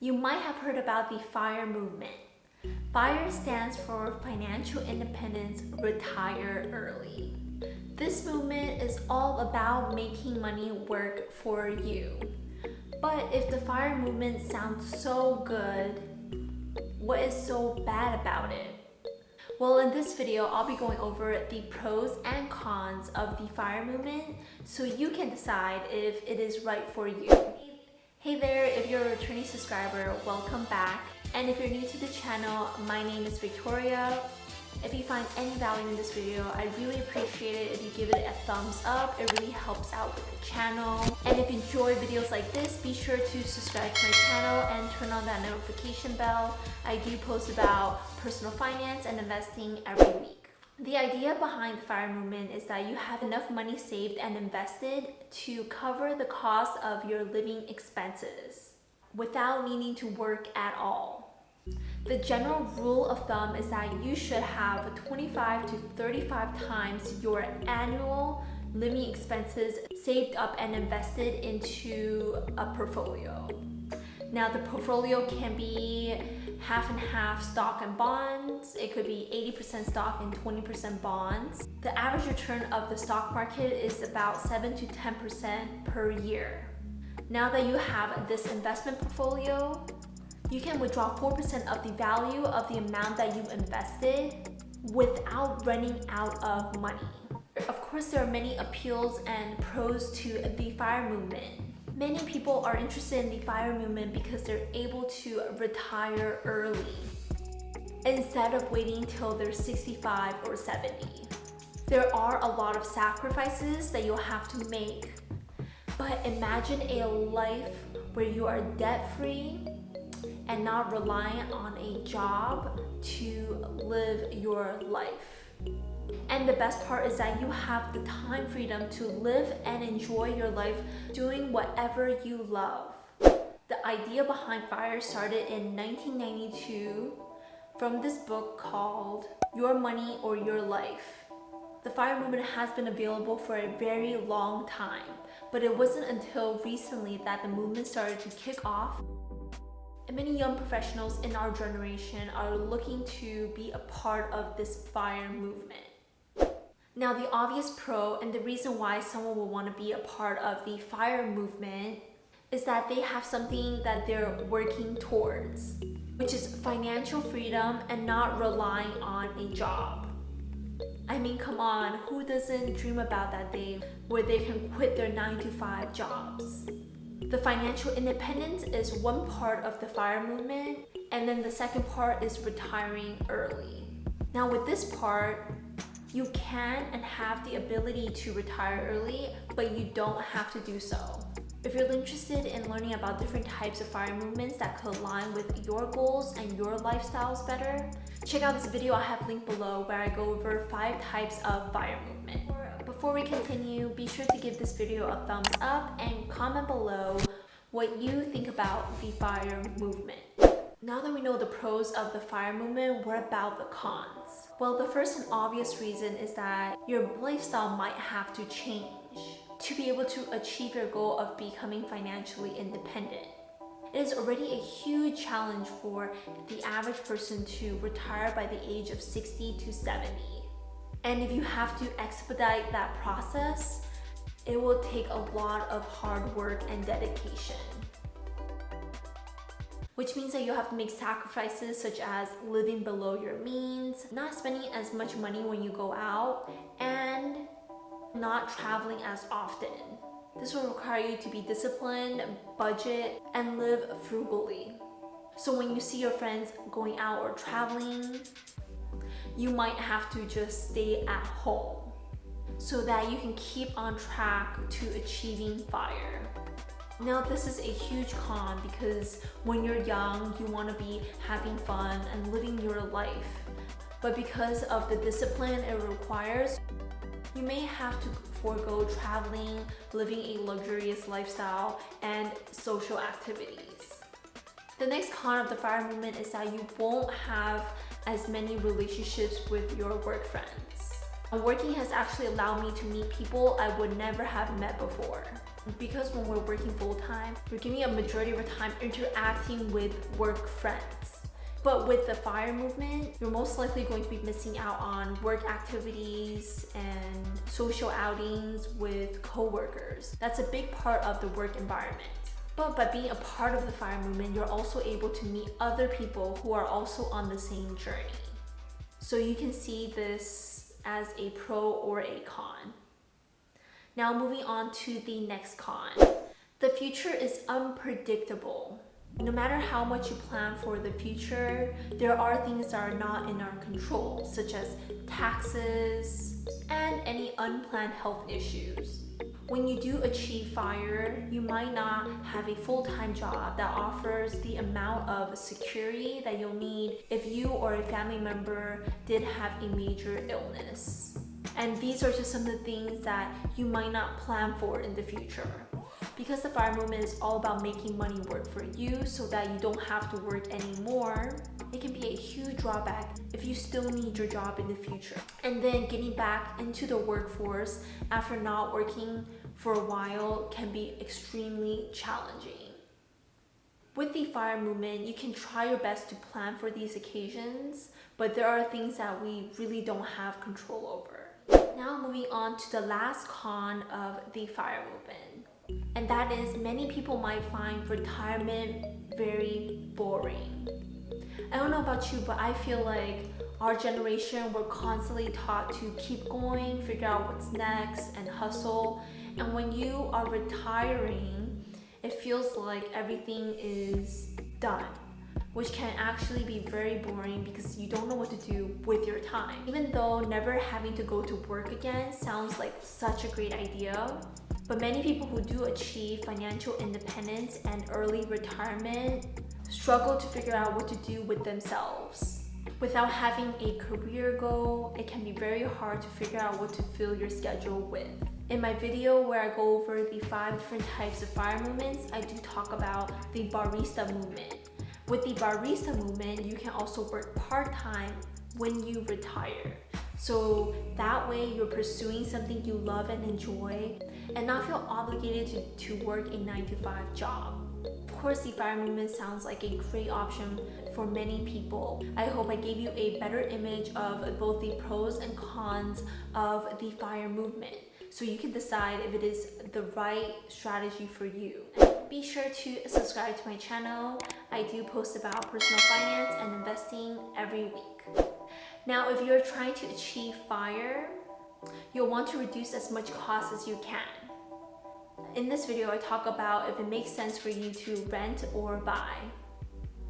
You might have heard about the FIRE movement. FIRE stands for Financial Independence, Retire Early. This movement is all about making money work for you. But if the FIRE movement sounds so good, what is so bad about it? Well, in this video, I'll be going over the pros and cons of the FIRE movement so you can decide if it is right for you. Hey there, if you're a returning subscriber, welcome back. And if you're new to the channel, my name is Victoria. If you find any value in this video, I'd really appreciate it if you give it a thumbs up. It really helps out with the channel. And if you enjoy videos like this, be sure to subscribe to my channel and turn on that notification bell. I do post about personal finance and investing every week. The idea behind the FIRE movement is that you have enough money saved and invested to cover the cost of your living expenses without needing to work at all. The general rule of thumb is that you should have 25 to 35 times your annual living expenses saved up and invested into a portfolio. Now, the portfolio can be half and half stock and bonds. It could be 80% stock and 20% bonds. The average return of the stock market is about 7 to 10% per year. Now that you have this investment portfolio, you can withdraw 4% of the value of the amount that you invested without running out of money. Of course, there are many appeals and pros to the FIRE movement. Many people are interested in the FIRE movement because they're able to retire early instead of waiting till they're 65 or 70. There are a lot of sacrifices that you'll have to make, but imagine a life where you are debt-free and not reliant on a job to live your life. And the best part is that you have the time freedom to live and enjoy your life doing whatever you love. The idea behind FIRE started in 1992 from this book called Your Money or Your Life. The FIRE movement has been available for a very long time, but it wasn't until recently that the movement started to kick off. And many young professionals in our generation are looking to be a part of this FIRE movement. Now, the obvious pro and the reason why someone will want to be a part of the FIRE movement is that they have something that they're working towards, which is financial freedom and not relying on a job. I mean, come on, who doesn't dream about that day where they can quit their 9-to-5 jobs? The financial independence is one part of the FIRE movement, and then the second part is retiring early. Now, with this part, you can and have the ability to retire early, but you don't have to do so. If you're interested in learning about different types of FIRE movements that could align with your goals and your lifestyles better, check out this video I have linked below where I go over 5 types of FIRE movement. Before we continue, be sure to give this video a thumbs up and comment below what you think about the FIRE movement. Now that we know the pros of the FIRE movement, what about the cons? Well, the first and obvious reason is that your lifestyle might have to change to be able to achieve your goal of becoming financially independent. It is already a huge challenge for the average person to retire by the age of 60 to 70. And if you have to expedite that process, it will take a lot of hard work and dedication. Which means that you have to make sacrifices such as living below your means, not spending as much money when you go out, and not traveling as often. This will require you to be disciplined, budget, and live frugally. So when you see your friends going out or traveling, you might have to just stay at home so that you can keep on track to achieving FIRE. Now, this is a huge con because when you're young, you want to be having fun and living your life. But because of the discipline it requires, you may have to forego traveling, living a luxurious lifestyle, and social activities. The next con of the FIRE movement is that you won't have as many relationships with your work friends. Working has actually allowed me to meet people I would never have met before. Because when we're working full-time, we're giving a majority of our time interacting with work friends. But with the FIRE movement, you're most likely going to be missing out on work activities and social outings with coworkers. That's a big part of the work environment. But by being a part of the FIRE movement, you're also able to meet other people who are also on the same journey. So you can see this as a pro or a con. Now moving on to the next con. The future is unpredictable. No matter how much you plan for the future, there are things that are not in our control, such as taxes and any unplanned health issues. When you do achieve FIRE, you might not have a full-time job that offers the amount of security that you'll need if you or a family member did have a major illness. And these are just some of the things that you might not plan for in the future. Because the FIRE movement is all about making money work for you so that you don't have to work anymore, it can be a huge drawback if you still need your job in the future. And then getting back into the workforce after not working for a while can be extremely challenging. With the FIRE movement, you can try your best to plan for these occasions, but there are things that we really don't have control over. Now moving on to the last con of the FIRE movement. And that is, many people might find retirement very boring. I don't know about you, but I feel like our generation, we're constantly taught to keep going, figure out what's next, and hustle. And when you are retiring, it feels like everything is done, which can actually be very boring because you don't know what to do with your time. Even though never having to go to work again sounds like such a great idea, but many people who do achieve financial independence and early retirement struggle to figure out what to do with themselves. Without having a career goal, it can be very hard to figure out what to fill your schedule with. In my video where I go over the 5 different types of FIRE movements, I do talk about the barista movement. With the barista movement, you can also work part-time when you retire. So that way you're pursuing something you love and enjoy and not feel obligated to work a 9-to-5 job. Of course, the FIRE movement sounds like a great option for many people. I hope I gave you a better image of both the pros and cons of the FIRE movement, so you can decide if it is the right strategy for you. Be sure to subscribe to my channel. I do post about personal finance and investing every week. Now, if you're trying to achieve FIRE, you'll want to reduce as much cost as you can. In this video, I talk about if it makes sense for you to rent or buy.